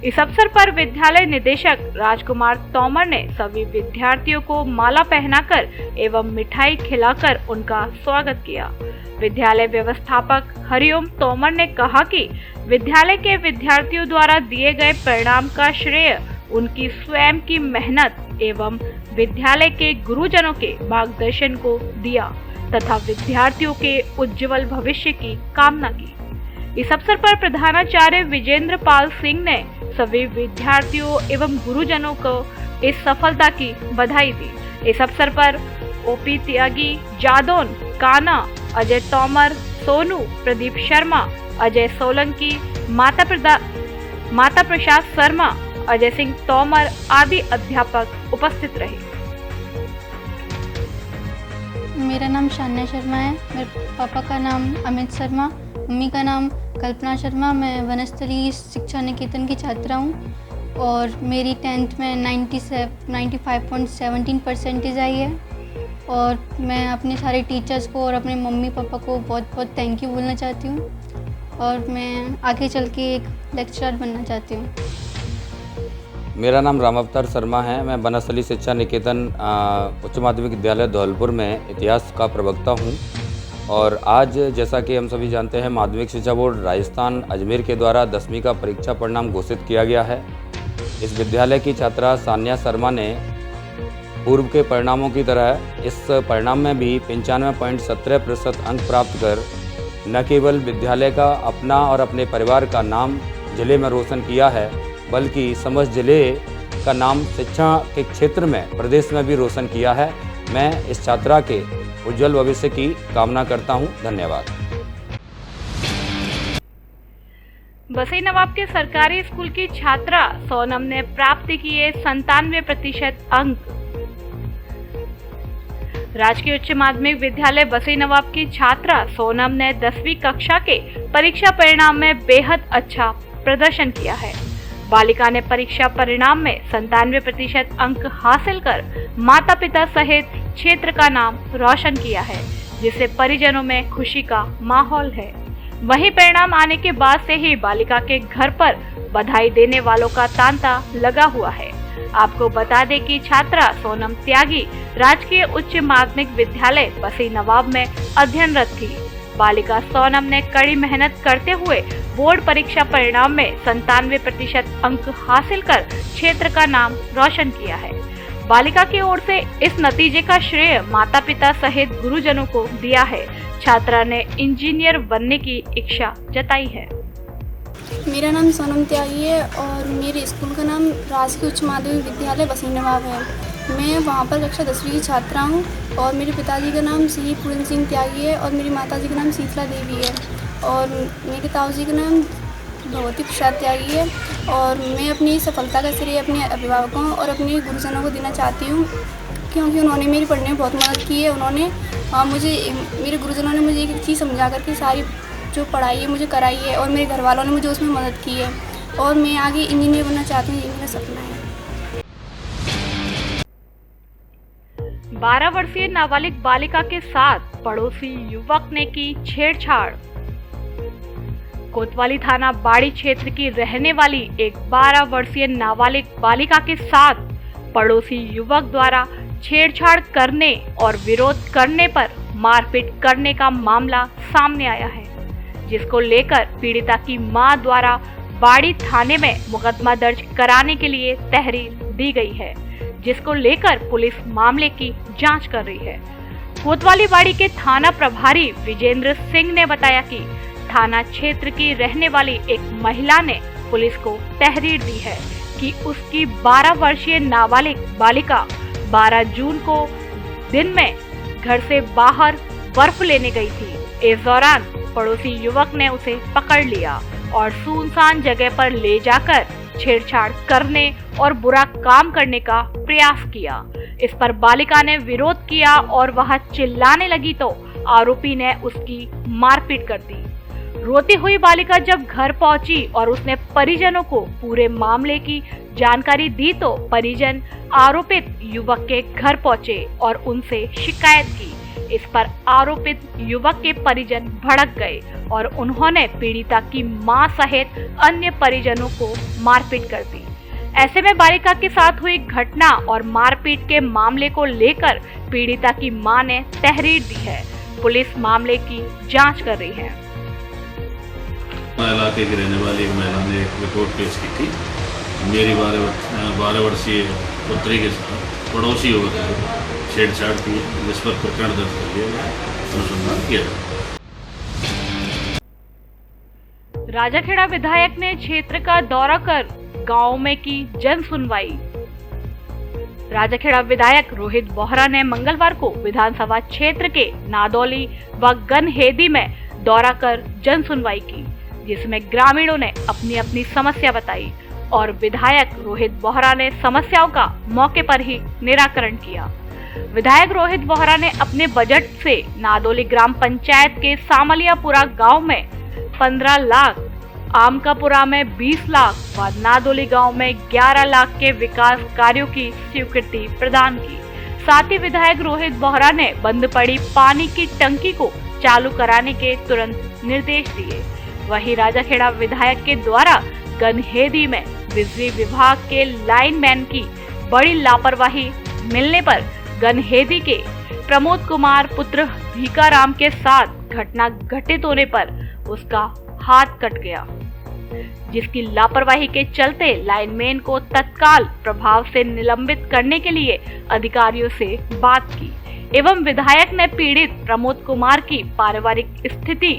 इस अवसर पर विद्यालय निदेशक राजकुमार तोमर ने सभी विद्यार्थियों को माला पहनाकर एवं मिठाई खिलाकर उनका स्वागत किया। विद्यालय व्यवस्थापक हरिओम तोमर ने कहा कि विद्यालय के विद्यार्थियों द्वारा दिए गए परिणाम का श्रेय उनकी स्वयं की मेहनत एवं विद्यालय के गुरुजनों के मार्गदर्शन को दिया तथा विद्यार्थियों के उज्जवल भविष्य की कामना की। इस अवसर पर प्रधानाचार्य विजेंद्र पाल सिंह ने सभी विद्यार्थियों एवं गुरुजनों को इस सफलता की बधाई दी। इस अवसर पर ओपी त्यागी, जादौन, काना, अजय तोमर, सोनू, प्रदीप शर्मा, अजय सोलंकी, माता प्रसाद शर्मा, अजय सिंह तोमर आदि अध्यापक उपस्थित रहे। मेरा नाम शान्या शर्मा है। मेरे पापा का नाम अमित शर्मा, मम्मी का नाम कल्पना शर्मा। मैं वनस्थली शिक्षा निकेतन की छात्रा हूँ और मेरी 10th में 95.17% आई है। और मैं अपने सारे टीचर्स को और अपने मम्मी पापा को बहुत बहुत थैंक यू बोलना चाहती हूँ और मैं आगे चल के एक लेक्चरर बनना चाहती हूँ। मेरा नाम राम अवतार शर्मा है। मैं वनस्थली शिक्षा निकेतन उच्च माध्यमिक विद्यालय धौलपुर में इतिहास का प्रवक्ता हूँ और आज जैसा कि हम सभी जानते हैं माध्यमिक शिक्षा बोर्ड राजस्थान अजमेर के द्वारा 10वीं का परीक्षा परिणाम घोषित किया गया है। इस विद्यालय की छात्रा सानिया शर्मा ने पूर्व के परिणामों की तरह इस परिणाम में भी 95.17% अंक प्राप्त कर न केवल विद्यालय का अपना और अपने परिवार का नाम जिले में रोशन किया है बल्कि समस्त जिले का नाम शिक्षा के क्षेत्र में प्रदेश में भी रोशन किया है। मैं इस छात्रा के उज्जवल भविष्य की कामना करता हूं। धन्यवाद। बसई नवाब के सरकारी स्कूल की छात्रा सोनम ने प्राप्त किए 97% अंक। राजकीय उच्च माध्यमिक विद्यालय बसई नवाब की छात्रा सोनम ने 10वीं कक्षा के परीक्षा परिणाम में बेहद अच्छा प्रदर्शन किया है। बालिका ने परीक्षा परिणाम में 97% अंक हासिल कर माता पिता सहित क्षेत्र का नाम रोशन किया है, जिससे परिजनों में खुशी का माहौल है। वहीं परिणाम आने के बाद से ही बालिका के घर पर बधाई देने वालों का तांता लगा हुआ है। आपको बता दें कि छात्रा सोनम त्यागी राजकीय उच्च माध्यमिक विद्यालय बसई नवाब में अध्ययनरत थी। बालिका सोनम ने कड़ी मेहनत करते हुए बोर्ड परीक्षा परिणाम में 97% अंक हासिल कर क्षेत्र का नाम रोशन किया है। बालिका की ओर से इस नतीजे का श्रेय माता पिता सहित गुरुजनों को दिया है। छात्रा ने इंजीनियर बनने की इच्छा जताई है। मेरा नाम सोनम त्यागी है और मेरे स्कूल का नाम राजकीय उच्च माध्यमिक विद्यालय बसई नवाब है। मैं वहाँ पर कक्षा 10वीं की छात्रा हूँ और मेरे पिताजी का नाम श्री पूरन सिंह त्यागी है और मेरी माताजी का नाम शीतला देवी है और मेरे ताऊजी का नाम भगवती प्रसाद त्यागी है। और मैं अपनी सफलता का श्रेय अपने अभिभावकों और अपने गुरुजनों को देना चाहती हूँ, क्योंकि उन्होंने मेरी पढ़ने में बहुत मदद की है। उन्होंने मेरे गुरुजनों ने मुझे एक चीज़ समझा करके सारी जो पढ़ाई है मुझे कराई है और मेरे घर वालों ने मुझे उसमें मदद की है और मैं आगे इंजीनियर बनना चाहती हूँ, ये मेरा सपना है। 12 वर्षीय नाबालिग बालिका के साथ पड़ोसी युवक ने की छेड़छाड़। कोतवाली थाना बाड़ी क्षेत्र की रहने वाली एक 12 वर्षीय नाबालिग बालिका के साथ पड़ोसी युवक द्वारा छेड़छाड़ करने और विरोध करने पर मारपीट करने का मामला सामने आया है, जिसको लेकर पीड़िता की मां द्वारा बाड़ी थाने में मुकदमा दर्ज कराने के लिए तहरीर दी गई है, जिसको लेकर पुलिस मामले की जांच कर रही है। कोतवाली बाड़ी के थाना प्रभारी विजेंद्र सिंह ने बताया कि थाना क्षेत्र की रहने वाली एक महिला ने पुलिस को तहरीर दी है कि उसकी 12 वर्षीय नाबालिग बालिका 12 जून को दिन में घर से बाहर बर्फ लेने गई थी। इस दौरान पड़ोसी युवक ने उसे पकड़ लिया और सुनसान जगह पर ले जाकर छेड़छाड़ करने और बुरा काम करने का प्रयास किया। इस पर बालिका ने विरोध किया और वह चिल्लाने लगी तो आरोपी ने उसकी मारपीट कर दी। रोती हुई बालिका जब घर पहुंची और उसने परिजनों को पूरे मामले की जानकारी दी तो परिजन आरोपित युवक के घर पहुंचे और उनसे शिकायत की। इस पर आरोपित युवक के परिजन भड़क गए और उन्होंने पीड़िता की मां सहित अन्य परिजनों को मारपीट कर दी। ऐसे में बालिका के साथ हुई घटना और मारपीट के मामले को लेकर पीड़िता की मां ने तहरीर दी है। पुलिस मामले की जांच कर रही है। इलाके की रहने वाली एक महिला ने एक रिपोर्ट पेश की थी। मेरी 12 वर्षीय पुत्री के साथ पड़ोसी युवक ने छेड़छाड़ की, जिस पर प्रकरण दर्ज कर लिया गया, अनुसंधान किया जाए। राजाखेड़ा विधायक ने क्षेत्र का दौरा कर गांव में की जन सुनवाई। राजाखेड़ा विधायक रोहित बोहरा ने मंगलवार को विधानसभा क्षेत्र के नादौली व गनहेदी में दौरा कर जन सुनवाई की, जिसमें ग्रामीणों ने अपनी अपनी समस्या बताई और विधायक रोहित बोहरा ने समस्याओं का मौके पर ही निराकरण किया। विधायक रोहित बोहरा ने अपने बजट से नादौली ग्राम पंचायत के सामलियापुरा गांव में 15 लाख, आमकापुरा में 20 लाख व नादौली गांव में 11 लाख के विकास कार्यों की स्वीकृति प्रदान की। साथ ही विधायक रोहित बोहरा ने बंद पड़ी पानी की टंकी को चालू कराने के तुरंत निर्देश दिए। वहीं राजाखेड़ा विधायक के द्वारा गनहेदी में बिजली विभाग के लाइनमैन की बड़ी लापरवाही मिलने पर गनहेदी के प्रमोद कुमार पुत्र भीकाराम के साथ घटना घटित होने पर उसका हाथ कट गया, जिसकी लापरवाही के चलते लाइनमैन को तत्काल प्रभाव से निलंबित करने के लिए अधिकारियों से बात की एवं विधायक ने पीड़ित प्रमोद कुमार की पारिवारिक स्थिति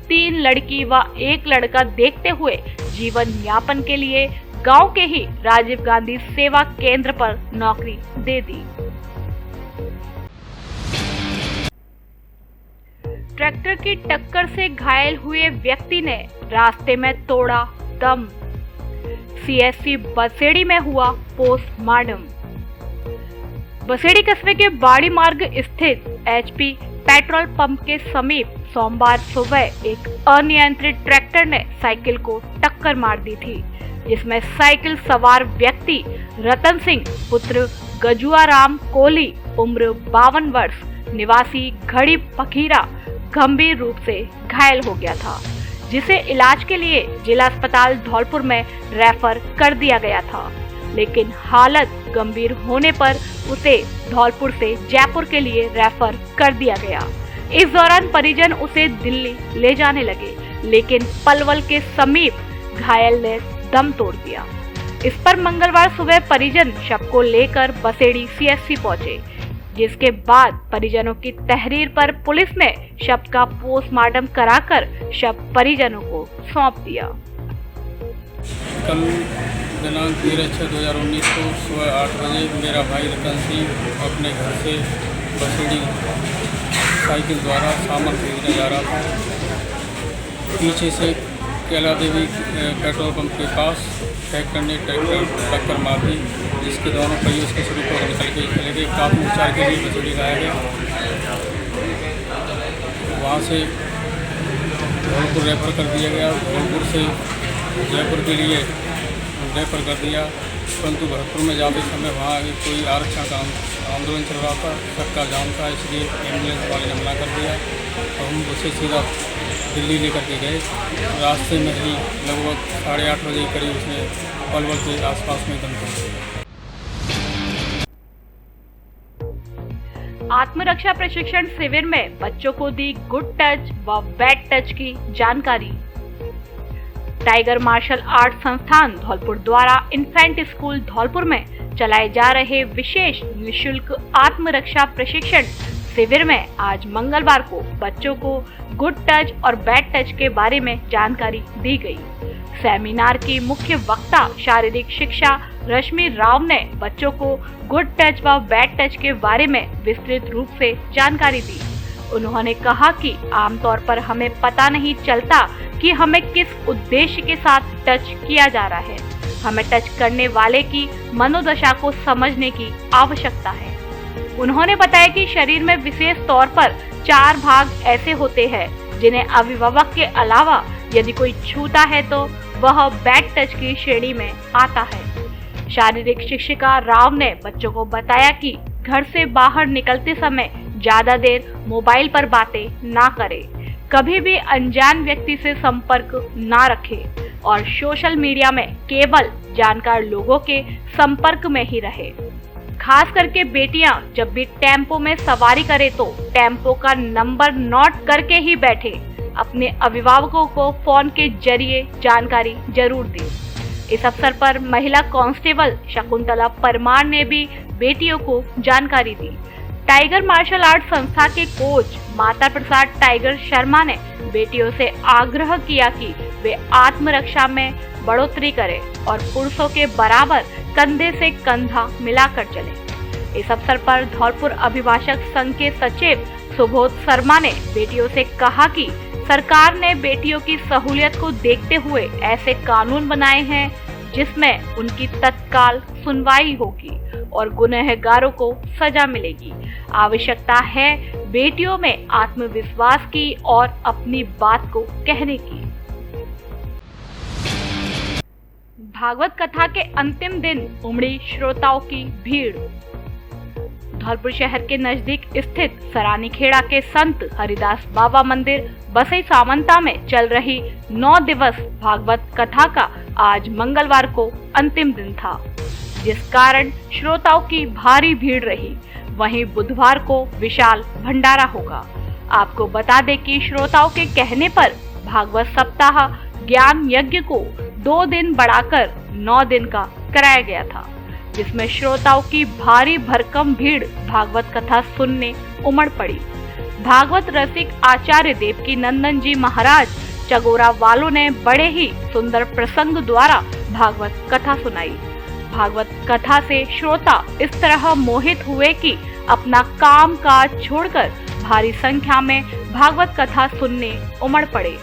3 लड़की व 1 लड़का देखते हुए जीवन यापन के लिए गांव के ही राजीव गांधी सेवा केंद्र पर नौकरी दे दी। ट्रैक्टर की टक्कर से घायल हुए व्यक्ति ने रास्ते में तोड़ा दम। सीएससी बसेड़ी में हुआ पोस्टमार्टम। बसेड़ी कस्बे के बाड़ी मार्ग स्थित एचपी पेट्रोल पंप के समीप सोमवार सुबह एक अनियंत्रित ट्रैक्टर ने साइकिल को टक्कर मार दी थी, जिसमें साइकिल सवार व्यक्ति रतन सिंह पुत्र गजुआराम कोहली उम्र 52 वर्ष निवासी घड़ी पखीरा गंभीर रूप से घायल हो गया था, जिसे इलाज के लिए जिला अस्पताल धौलपुर में रेफर कर दिया गया था, लेकिन हालत गंभीर होने पर उसे धौलपुर से जयपुर के लिए रेफर कर दिया गया। इस दौरान परिजन उसे दिल्ली ले जाने लगे, लेकिन पलवल के समीप घायल ने दम तोड़ दिया। इस पर मंगलवार सुबह परिजन शव को लेकर बसेड़ी सीएससी पहुंचे, जिसके बाद परिजनों की तहरीर पर पुलिस ने शव का पोस्टमार्टम कराकर शव परिजनों को सौंप दिया। कल दिनांक 13/6/2019 को सुबह 8 बजे मेरा भाई रतन सिंह अपने घर से बसेड़ी साइकिल द्वारा सामान खरीदने जा रहा था। पीछे से कैला देवी पेट्रोल पंप के पास ट्रैक्टर ने टक्कर मार दी, जिसके दोनों पहिए उसके शुरू पर निकल के चले गए। काफ़ी उपचार के लिए बसेड़ी लाया गया। वहाँ से धौलपुर रेफर कर दिया गया। धौलपुर से जयपुर के लिए रेफर कर दिया, परंतु भरतपुर में जाते समय वहाँ कोई आरक्षण का आंदोलन चल रहा था, सबका जाम था, इसलिए एम्बुलेंस वाले ने मना कर दिया और हम उसे सीधा दिल्ली लेकर के गए। रास्ते में ही लगभग 8:30 बजे के करीब उसने पलवल के आसपास में दम तोड़ दिया। आत्मरक्षा प्रशिक्षण शिविर में बच्चों को दी गुड टच व बैड टच की जानकारी। टाइगर मार्शल आर्ट संस्थान धौलपुर द्वारा इन्फेंट स्कूल धौलपुर में चलाए जा रहे विशेष निःशुल्क आत्मरक्षा प्रशिक्षण शिविर में आज मंगलवार को बच्चों को गुड टच और बैड टच के बारे में जानकारी दी गई। सेमिनार की मुख्य वक्ता शारीरिक शिक्षा रश्मि राव ने बच्चों को गुड टच व बैड टच के बारे में विस्तृत रूप से जानकारी दी। उन्होंने कहा कि आमतौर पर हमें पता नहीं चलता कि हमें किस उद्देश्य के साथ टच किया जा रहा है। हमें टच करने वाले की मनोदशा को समझने की आवश्यकता है। उन्होंने बताया कि शरीर में विशेष तौर पर 4 भाग ऐसे होते हैं जिन्हें अभिभावक के अलावा यदि कोई छूता है तो वह बैड टच की श्रेणी में आता है। शारीरिक शिक्षिका राव ने बच्चों को बताया कि घर से बाहर निकलते समय ज्यादा देर मोबाइल पर बातें ना करें, कभी भी अनजान व्यक्ति से संपर्क ना रखें और सोशल मीडिया में केवल जानकार लोगों के संपर्क में ही रहे। खास करके बेटियां जब भी टेम्पो में सवारी करें तो टेम्पो का नंबर नोट करके ही बैठे। अपने अभिभावकों को फोन के जरिए जानकारी जरूर दें। इस अवसर पर महिला कांस्टेबल शकुंतला परमार ने भी बेटियों को जानकारी दी। टाइगर मार्शल आर्ट संस्था के कोच माता प्रसाद टाइगर शर्मा ने बेटियों से आग्रह किया कि वे आत्मरक्षा में बढ़ोतरी करें और पुरुषों के बराबर कंधे से कंधा मिलाकर चलें। इस अवसर पर धौलपुर अभिभाषक संघ के सचिव सुबोध शर्मा ने बेटियों से कहा कि सरकार ने बेटियों की सहूलियत को देखते हुए ऐसे कानून बनाए हैं जिसमें उनकी तत्काल सुनवाई होगी और गुनहगारों को सजा मिलेगी। आवश्यकता है बेटियों में आत्मविश्वास की और अपनी बात को कहने की। भागवत कथा के अंतिम दिन उमड़ी श्रोताओं की भीड़। धौलपुर शहर के नजदीक स्थित सरानीखेड़ा के संत हरिदास बाबा मंदिर बसई सामंता में चल रही 9 दिवस भागवत कथा का आज मंगलवार को अंतिम दिन था, जिस कारण श्रोताओं की भारी भीड़ रही। वहीं बुधवार को विशाल भंडारा होगा। आपको बता दें कि श्रोताओं के कहने पर भागवत सप्ताह ज्ञान यज्ञ को 2 दिन बढ़ाकर 9 दिन का कराया गया था, जिसमें श्रोताओं की भारी भरकम भीड़ भागवत कथा सुनने उमड़ पड़ी। भागवत रसिक आचार्य देवकी नंदन जी महाराज चगोरा वालों ने बड़े ही सुंदर प्रसंग द्वारा भागवत कथा सुनाई। भागवत कथा से श्रोता इस तरह मोहित हुए कि अपना काम काज छोड़कर भारी संख्या में भागवत कथा सुनने उमड़ पड़े।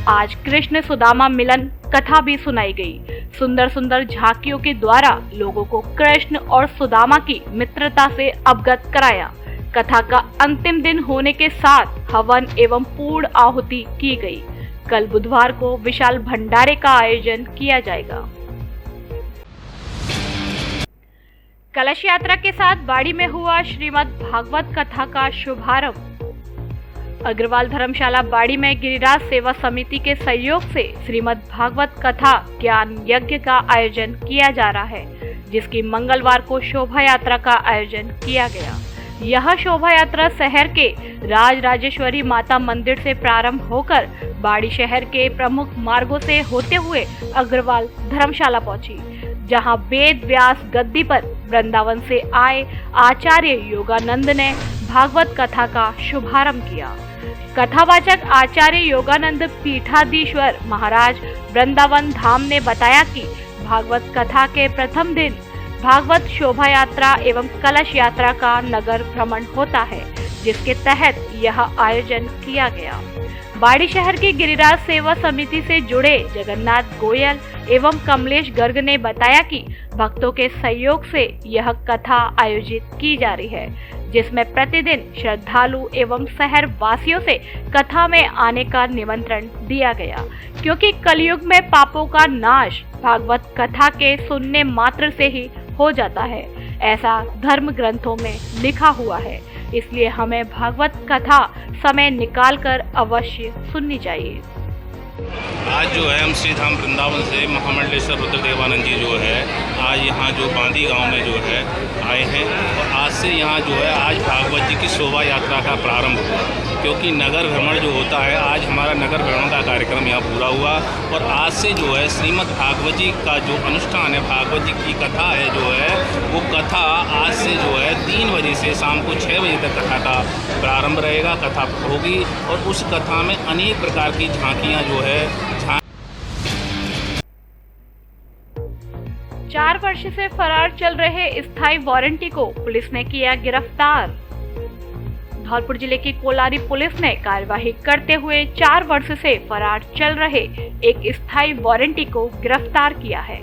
आज कृष्ण सुदामा मिलन कथा भी सुनाई गई। सुंदर सुंदर झांकियों के द्वारा लोगों को कृष्ण और सुदामा की मित्रता से अवगत कराया। कथा का अंतिम दिन होने के साथ हवन एवं पूर्ण आहुति की गई। कल बुधवार को विशाल भंडारे का आयोजन किया जाएगा। कलश यात्रा के साथ बाड़ी में हुआ श्रीमद् भागवत कथा का शुभारंभ। अग्रवाल धर्मशाला बाड़ी में गिरिराज सेवा समिति के सहयोग से श्रीमद् भागवत कथा ज्ञान यज्ञ का आयोजन किया जा रहा है, जिसकी मंगलवार को शोभा यात्रा का आयोजन किया गया। यह शोभा यात्रा शहर के राज राजेश्वरी माता मंदिर से प्रारंभ होकर बाड़ी शहर के प्रमुख मार्गों से होते हुए अग्रवाल धर्मशाला पहुंची, जहां वेद व्यास गद्दी पर वृंदावन से आए आचार्य योगानंद ने भागवत कथा का शुभारंभ किया। कथावाचक आचार्य योगानंद पीठाधीश्वर महाराज वृंदावन धाम ने बताया कि भागवत कथा के प्रथम दिन भागवत शोभा यात्रा एवं कलश यात्रा का नगर भ्रमण होता है, जिसके तहत यह आयोजन किया गया। बाड़ी शहर की गिरिराज सेवा समिति से जुड़े जगन्नाथ गोयल एवं कमलेश गर्ग ने बताया कि भक्तों के सहयोग से यह कथा आयोजित की जा रही है, जिसमें प्रतिदिन श्रद्धालु एवं शहर वासियों से कथा में आने का निमंत्रण दिया गया, क्योंकि कलयुग में पापों का नाश भागवत कथा के सुनने मात्र से ही हो जाता है, ऐसा धर्म ग्रंथों में लिखा हुआ है। इसलिए हमें भागवत कथा समय निकालकर अवश्य सुननी चाहिए। आज जो है हम श्री धाम वृंदावन से महामंडलेश्वर रुद्रदेवानंद जी जो है आज यहाँ जो बांदी गांव में जो है आए हैं, और आज से यहाँ जो है आज भागवत जी की शोभा यात्रा का प्रारंभ हुआ, क्योंकि नगर भ्रमण जो होता है आज हमारा नगर भ्रमण का कार्यक्रम यहाँ पूरा हुआ। और आज से जो है श्रीमद् भागवत जी का जो अनुष्ठान है, भागवत जी की कथा है जो है वो कथा आज से जो है 3 बजे से शाम को 6 बजे तक कथा का प्रारंभ रहेगा, कथा होगी। और उस कथा में अनेक प्रकार की झांकियाँ जो है 4 वर्ष से फरार चल रहे स्थायी वारंटी को पुलिस ने किया गिरफ्तार। धौलपुर जिले की कोलारी पुलिस ने कार्यवाही करते हुए 4 वर्ष से फरार चल रहे एक स्थायी वारंटी को गिरफ्तार किया है।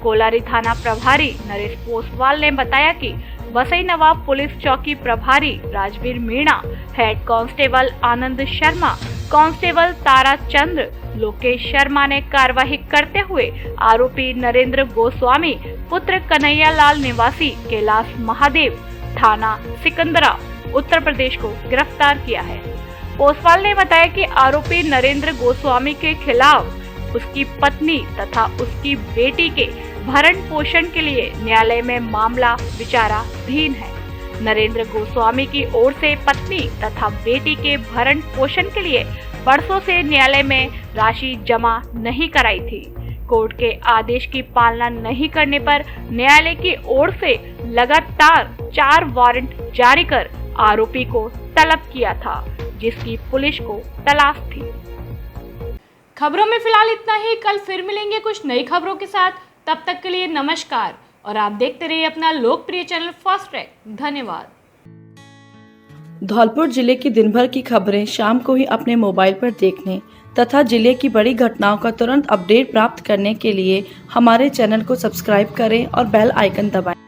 कोलारी थाना प्रभारी नरेश पोसवाल ने बताया कि वसई नवाब पुलिस चौकी प्रभारी Rajveer Meena, head constable Anand Sharma, constable तारा चंद्र, लोकेश शर्मा ने कार्यवाही करते हुए आरोपी नरेंद्र गोस्वामी पुत्र कन्हैया लाल निवासी कैलाश महादेव, थाना सिकंदरा, उत्तर प्रदेश को गिरफ्तार किया है। पोसवाल ने बताया कि आरोपी नरेंद्र गोस्वामी के खिलाफ उसकी पत्नी तथा उसकी बेटी के भरण पोषण के लिए न्यायालय में मामला विचाराधीन है। नरेंद्र गोस्वामी की ओर से पत्नी तथा बेटी के भरण पोषण के लिए वर्षों से न्यायालय में राशि जमा नहीं कराई थी। कोर्ट के आदेश की पालना नहीं करने पर न्यायालय की ओर से लगातार 4 वारंट जारी कर आरोपी को तलब किया था, जिसकी पुलिस को तलाश थी। खबरों में फिलहाल इतना ही। कल फिर मिलेंगे कुछ नई खबरों के साथ। तब तक के लिए नमस्कार और आप देखते रहिए अपना लोकप्रिय चैनल फास्ट ट्रैक। धन्यवाद। धौलपुर जिले की दिन भर की खबरें शाम को ही अपने मोबाइल पर देखने तथा जिले की बड़ी घटनाओं का तुरंत अपडेट प्राप्त करने के लिए हमारे चैनल को सब्सक्राइब करें और बेल आइकन दबाएं।